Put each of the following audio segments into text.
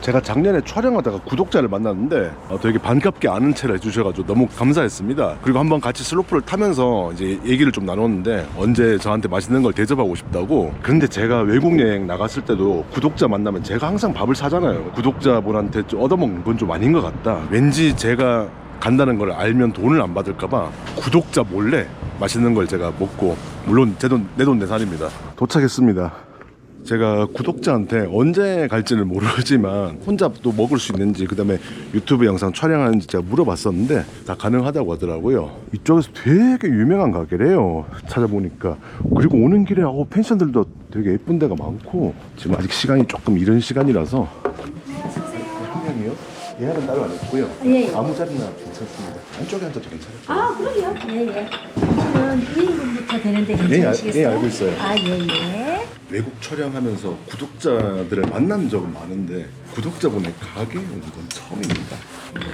제가 작년에 촬영하다가 구독자를 만났는데 되게 반갑게 아는 체를 해주셔가지고 너무 감사했습니다. 그리고 한번 같이 슬로프를 타면서 이제 얘기를 좀 나눴는데 언제 저한테 맛있는 걸 대접하고 싶다고. 그런데 제가 외국 여행 나갔을 때도 구독자 만나면 제가 항상 밥을 사잖아요. 구독자분한테 좀 얻어먹는 건 좀 아닌 것 같다. 왠지 제가 간다는 걸 알면 돈을 안 받을까봐 구독자 몰래 맛있는 걸 제가 먹고, 물론 제 돈 내산입니다. 도착했습니다. 제가 구독자한테 언제 갈지는 모르지만 혼자 또 먹을 수 있는지, 그 다음에 유튜브 영상 촬영하는지 제가 물어봤었는데 다 가능하다고 하더라고요. 이쪽에서 되게 유명한 가게래요, 찾아보니까. 그리고 오는 길에 펜션들도 되게 예쁜 데가 많고, 지금 아직 시간이 조금 이른 시간이라서. 한 명이요? 예약은 따로 안 했고요. 예. 아무 자리나 괜찮습니다. 안쪽에 앉아도 괜찮아요. 아, 그럼요. 예. 지금 2인분부터 되는데 괜찮으시겠어요? 예, 알고 있어요. 아, 예. 외국 촬영하면서 구독자들을 만난 적은 많은데 구독자분의 가게 온 건 처음입니다.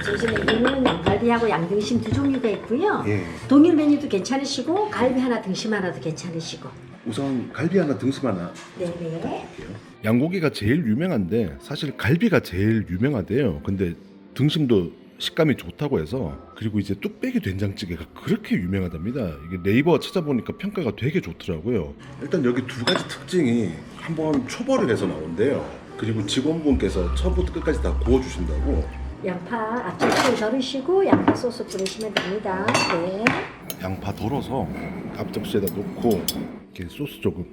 저희 메뉴는 양갈비하고 양등심 두 종류가 있고요. 예. 동일 메뉴도 괜찮으시고 갈비 하나 등심 하나도 괜찮으시고. 우선 갈비 하나, 등심 하나. 네네. 양고기가 제일 유명한데 사실 갈비가 제일 유명하대요. 근데 등심도 식감이 좋다고 해서. 그리고 이제 뚝배기 된장찌개가 그렇게 유명하답니다. 이게 네이버 찾아보니까 평가가 되게 좋더라고요. 일단 여기 두 가지 특징이, 한번 초벌을 해서 나온대요. 그리고 직원분께서 처음부터 끝까지 다 구워주신다고. 양파 앞접시에 덜으시고 양파 소스 뿌리시면 됩니다. 네. 양파 덜어서 앞접시에다 놓고 이렇게 소스 조금,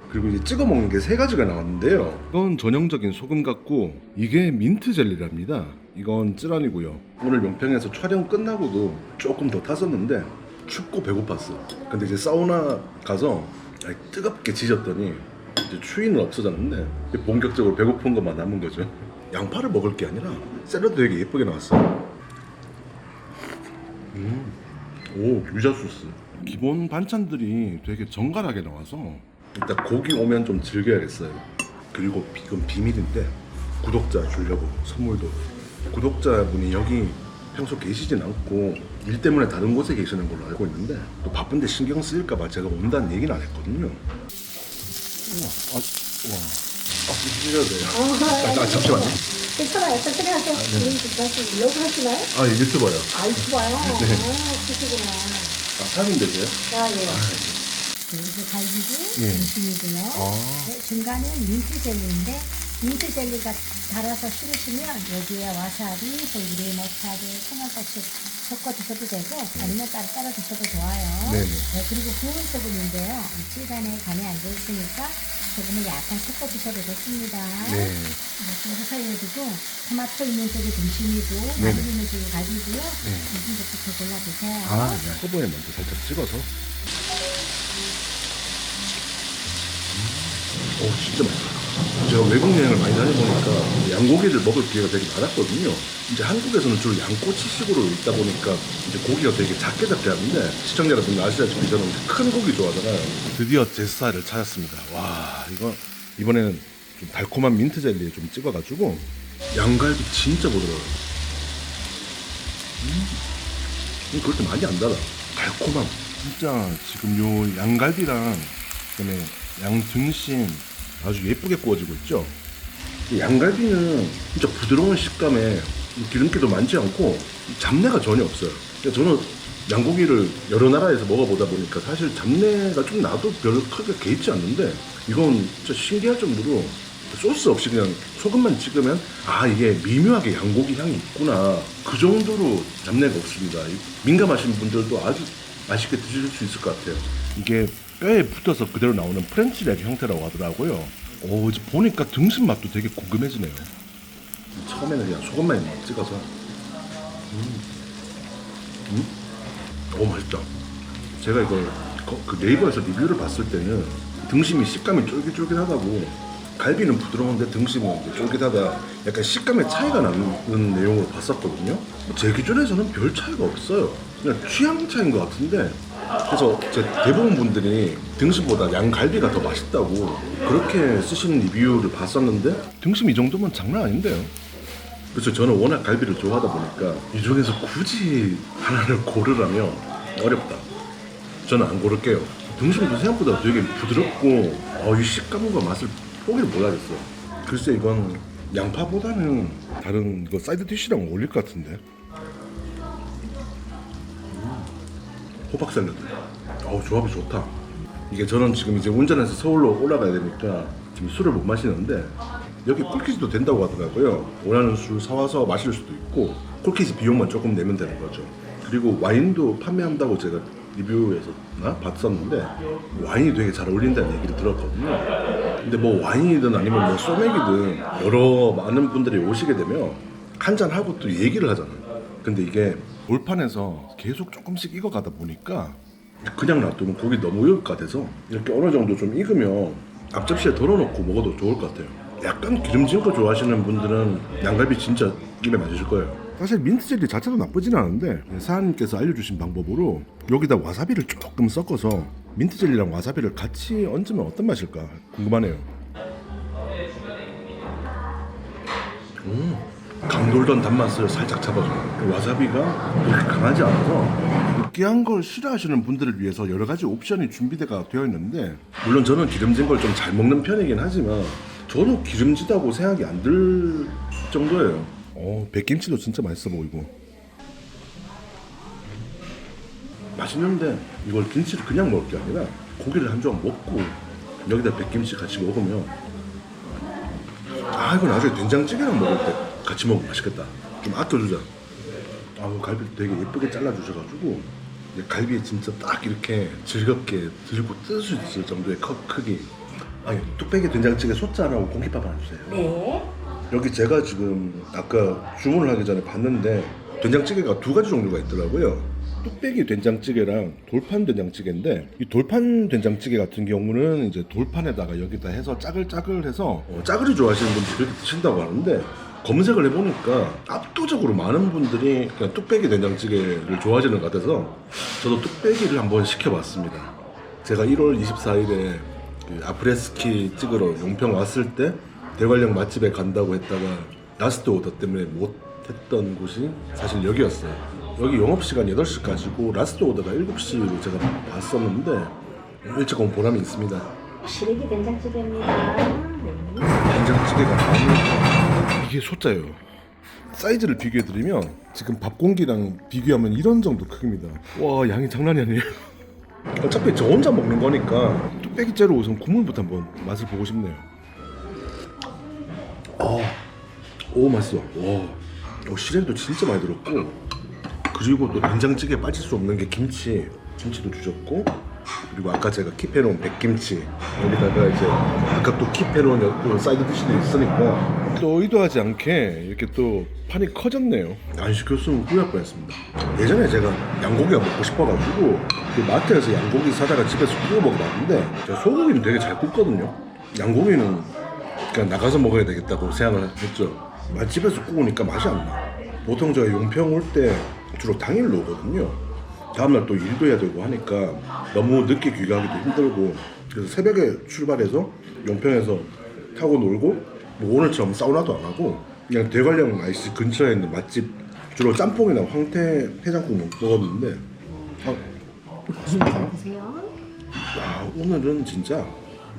그리고 이제 찍어 먹는 게 세 가지가 나왔는데요. 이건 전형적인 소금 같고, 이게 민트 젤리랍니다. 이건 쯔란이고요. 오늘 용평에서 촬영 끝나고도 조금 더 탔었는데 춥고 배고팠어. 근데 이제 사우나 가서 뜨겁게 지졌더니 이제 추위는 없어졌는데 본격적으로 배고픈 것만 남은 거죠. 양파를 먹을 게 아니라 샐러드 되게 예쁘게 나왔어요. 오, 유자 소스. 기본 반찬들이 되게 정갈하게 나와서 일단 고기 오면 좀 즐겨야겠어요. 그리고 이건 비밀인데 구독자 주려고 선물도. 구독자분이 여기 평소 계시진 않고 일 때문에 다른 곳에 계시는 걸로 알고 있는데, 또 바쁜데 신경 쓰일까봐 제가 온다는 얘기는 안 했거든요. 우와, 드셔도 돼요. 잠시만요. 괜찮아요. 천천히 하세요. 지금 여기 하시나요? 유튜버요. 유튜버요? 네. 그러시구나. 사장님 되세요? 예. 이게 갈비고 예. 등심이고요. 네, 중간은 민트 젤리인데, 민트 젤리가 달아서 싫으시면 여기에 와사비, 소이리, 머스타드, 청양고추 섞어 드셔도 되고, 아니면 따로 드셔도 좋아요. 네네. 네, 그리고 구운 소금인데요. 찌간에 간이 안 돼 있으니까 소금을 약간 섞어 드셔도 좋습니다. 네. 좀 사이에 두고, 토마토 있는 쪽이 등심이고, 네네. 마늘 있는 쪽이 갈비고요. 네. 무슨 것부터 골라보세요. 허브에 먼저 살짝 찍어서. 오, 진짜 맛있다. 제가 외국 여행을 많이 다녀보니까 양고기를 먹을 기회가 되게 많았거든요. 이제 한국에서는 주로 양꼬치식으로 있다 보니까 이제 고기가 되게 작게 하는데, 시청자 여러분 아시다시피 저는 큰 고기 좋아하잖아요. 드디어 제 스타일을 찾았습니다. 와, 이번에는 좀 달콤한 민트 젤리에 좀 찍어가지고. 양갈비 진짜 부드러워요. 그렇게 많이 안 달아. 달콤함. 진짜 지금 요 양갈비랑 그다음에 양등심 아주 예쁘게 구워지고 있죠. 양갈비는 진짜 부드러운 식감에 기름기도 많지 않고 잡내가 전혀 없어요. 저는 양고기를 여러 나라에서 먹어보다 보니까 사실 잡내가 좀 나도 별로 크게 개의치 않는데, 이건 진짜 신기할 정도로 소스 없이 그냥 소금만 찍으면 이게 미묘하게 양고기 향이 있구나, 그 정도로 잡내가 없습니다. 민감하신 분들도 아주 맛있게 드실 수 있을 것 같아요. 이게 뼈에 붙어서 그대로 나오는 프렌치렉 형태라고 하더라고요. 이제 보니까 등심 맛도 되게 궁금해지네요. 처음에는 그냥 소금만 찍어서. 너무 맛있다. 제가 이걸 그 네이버에서 리뷰를 봤을 때는 등심이 식감이 쫄깃쫄깃하다고, 갈비는 부드러운데 등심은 이제 쫄깃하다, 약간 식감의 차이가 나는 내용으로 봤었거든요. 제 기준에서는 별 차이가 없어요. 그냥 취향 차이인 것 같은데, 그래서 제 대부분 분들이 등심보다 양갈비가 더 맛있다고 그렇게 쓰시는 리뷰를 봤었는데, 등심 이 정도면 장난 아닌데요. 그래서 저는 워낙 갈비를 좋아하다 보니까 이 중에서 굳이 하나를 고르라면 어렵다. 저는 안 고를게요. 등심도 생각보다 되게 부드럽고 이 식감과 맛을 포기를 못하겠어. 글쎄, 이건 양파보다는 다른 그 사이드 디쉬랑 어울릴 것 같은데. 호박 샐러드. 조합이 좋다. 이게 저는 지금 이제 운전해서 서울로 올라가야 되니까 지금 술을 못 마시는데 여기 콜키지도 된다고 하더라고요. 원하는 술 사와서 마실 수도 있고 콜키지 비용만 조금 내면 되는 거죠. 그리고 와인도 판매한다고 제가 리뷰에서 봤었는데 와인이 되게 잘 어울린다는 얘기를 들었거든요. 근데 뭐 와인이든 아니면 뭐 소맥이든 여러 많은 분들이 오시게 되면 한잔 하고 또 얘기를 하잖아요. 근데 이게 돌판에서 계속 조금씩 익어가다 보니까 그냥 놔두면 고기 너무 익을 것 같아서 이렇게 어느 정도 좀 익으면 앞접시에 덜어놓고 먹어도 좋을 것 같아요. 약간 기름진 거 좋아하시는 분들은 양갈비 진짜 입에 맞으실 거예요. 사실 민트 젤리 자체도 나쁘진 않은데 사장님께서 알려주신 방법으로 여기다 와사비를 조금 섞어서 민트 젤리랑 와사비를 같이 얹으면 어떤 맛일까 궁금하네요. 강돌던 단맛을 살짝 잡아줘요. 와사비가 그렇게 강하지 않아서 느끼한 걸 싫어하시는 분들을 위해서 여러 가지 옵션이 준비가 되어 있는데 물론 저는 기름진 걸 좀 잘 먹는 편이긴 하지만 저도 기름지다고 생각이 안 들 정도예요. 백김치도 진짜 맛있어 보이고 맛있는데 이걸 김치를 그냥 먹을 게 아니라 고기를 한 조각 먹고 여기다 백김치 같이 먹으면 이거 나중에 된장찌개랑 먹을 때 같이 먹으면 맛있겠다. 좀 아껴주자. 갈비 되게 예쁘게 잘라주셔가지고 갈비에 진짜 딱 이렇게 즐겁게 들고 뜰 수 있을 정도의 크기. 뚝배기 된장찌개 소짜라고 공깃밥 하나 주세요. 네. 여기 제가 지금 아까 주문을 하기 전에 봤는데 된장찌개가 두 가지 종류가 있더라고요. 뚝배기 된장찌개랑 돌판 된장찌개인데 이 돌판 된장찌개 같은 경우는 이제 돌판에다가 여기다 해서 짜글짜글해서 짜글이 좋아하시는 분들이 그렇게 드신다고 하는데 검색을 해보니까 압도적으로 많은 분들이 그냥 뚝배기 된장찌개를 좋아하시는 것 같아서 저도 뚝배기를 한번 시켜봤습니다. 제가 1월 24일에 그 아프레스키 찍으러 용평 왔을 때 대관령 맛집에 간다고 했다가 라스트 오더 때문에 못했던 곳이 사실 여기였어요. 여기 영업시간 8시까지고 라스트 오더가 7시로 제가 봤었는데 일찍 온 보람이 있습니다. 시래기 된장찌개입니다. 네. 된장찌개가 나오니까 이게 소짜예요. 사이즈를 비교해드리면 지금 밥 공기랑 비교하면 이런 정도 크기입니다. 와, 양이 장난이 아니에요. 어차피 저 혼자 먹는 거니까 뚝배기째로 우선 국물부터 한번 맛을 보고 싶네요. 오, 맛있어. 와, 시래기도 진짜 많이 들었고 그리고 또 된장찌개에 빠질 수 없는 게 김치도 주셨고 그리고 아까 제가 킵해놓은 백김치 여기다가 이제 아까 또 킵해놓은 또 사이드 디시도 있으니까 또 의도하지 않게 이렇게 또 판이 커졌네요. 안 시켰으면 후회할 뻔했습니다. 예전에 제가 양고기가 먹고 싶어가지고 그 마트에서 양고기 사다가 집에서 구워 먹어봤는데 제가 소고기는 되게 잘 굽거든요. 양고기는 그냥 나가서 먹어야 되겠다고 생각을 했죠. 맛집에서 구우니까 맛이 안 나. 보통 제가 용평 올 때 주로 당일로 오거든요. 다음날 또 일도 해야 되고 하니까 너무 늦게 귀가하기도 힘들고 그래서 새벽에 출발해서 용평에서 타고 놀고 뭐 오늘처럼 사우나도 안 하고 그냥 대관령 IC 근처에 있는 맛집 주로 짬뽕이나 황태 해장국 먹었는데 드세요. 오늘은 진짜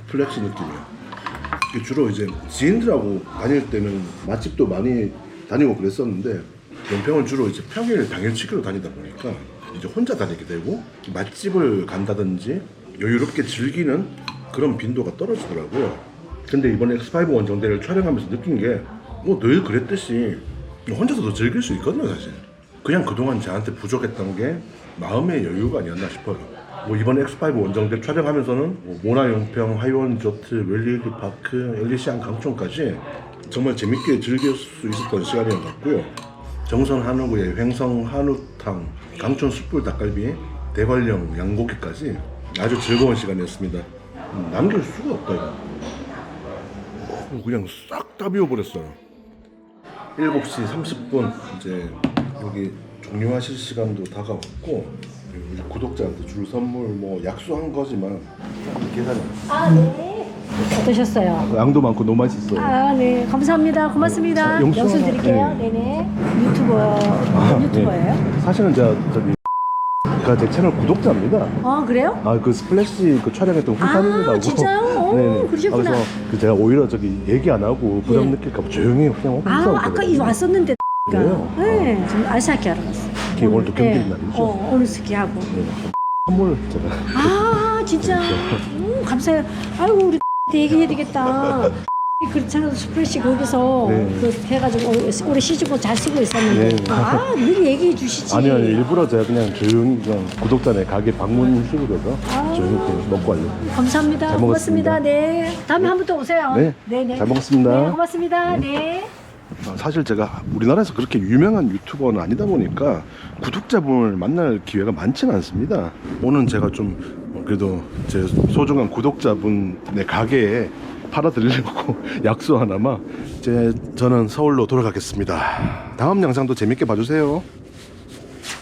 플렉스 느낌이야. 주로 이제 지인들하고 다닐 때는 맛집도 많이 다니고 그랬었는데 용평은 주로 이제 평일 당일치기로 다니다 보니까 이제 혼자 다니게 되고 맛집을 간다든지 여유롭게 즐기는 그런 빈도가 떨어지더라고요. 근데 이번에 X5 원정대를 촬영하면서 느낀 게 뭐 늘 그랬듯이 혼자서도 즐길 수 있거든요. 사실 그냥 그동안 저한테 부족했던 게 마음의 여유가 아니었나 싶어요. 뭐 이번 X5 원정대 촬영하면서는 뭐 모나 용평, 하이원 리조트, 웰리힐 파크, 엘리시안 강촌까지 정말 재밌게 즐길 수 있었던 시간이었고요. 정선 한우구의 횡성 한우탕, 강촌 숯불 닭갈비, 대관령 양고기까지 아주 즐거운 시간이었습니다. 남길 수가 없다 이거. 그냥 싹 다 비워버렸어요. 7시 30분 이제 여기 종료하실 시간도 다가왔고 우리 구독자한테 줄 선물 뭐 약속한 거지만 계산해. 네. 어떠셨어요? 양도 많고 너무 맛있어요. 네. 감사합니다. 고맙습니다. 영수 영수 하나, 드릴게요. 네. 네네. 유튜버예요? 네. 사실은 제가 저기 제가 제 채널 구독자입니다. 아 그래요? 아 그 스플래시 그 촬영했던 훈사님이라고. 진짜요? 오, 그러셨구나. 그래서 그 제가 오히려 저기 얘기 안 하고 부담 예. 느낄까 봐 조용히 그냥 아까 이 왔었는데. 그래요? 네, 좀 알싸게 알아봤어. 오늘도 경기 날이죠? 오늘 스키하고. 선물 제가. 아 진짜. 감사해요. 아이고 우리 얘기해야 되겠다. 그렇잖아 스프레시 거기서 네. 그 해가지고 올해 시즌고 잘 쓰고 있었는데 네. 늘 얘기해 주시지. 아니 일부러 제가 그냥 조용히 그냥 구독자네 가게 방문식으로 해서 조용히 이렇게 먹고 하려고. 감사합니다. 잘 고맙습니다. 먹었습니다. 네. 다음에 한 번 또 오세요. 네. 네네. 잘 먹었습니다. 네, 고맙습니다. 네. 사실 제가 우리나라에서 그렇게 유명한 유튜버는 아니다 보니까 구독자분을 만날 기회가 많지는 않습니다. 오늘 제가 좀 그래도 제 소중한 구독자분의 가게에 팔아드리려고 약속 하나마 저는 서울로 돌아가겠습니다. 다음 영상도 재밌게 봐주세요.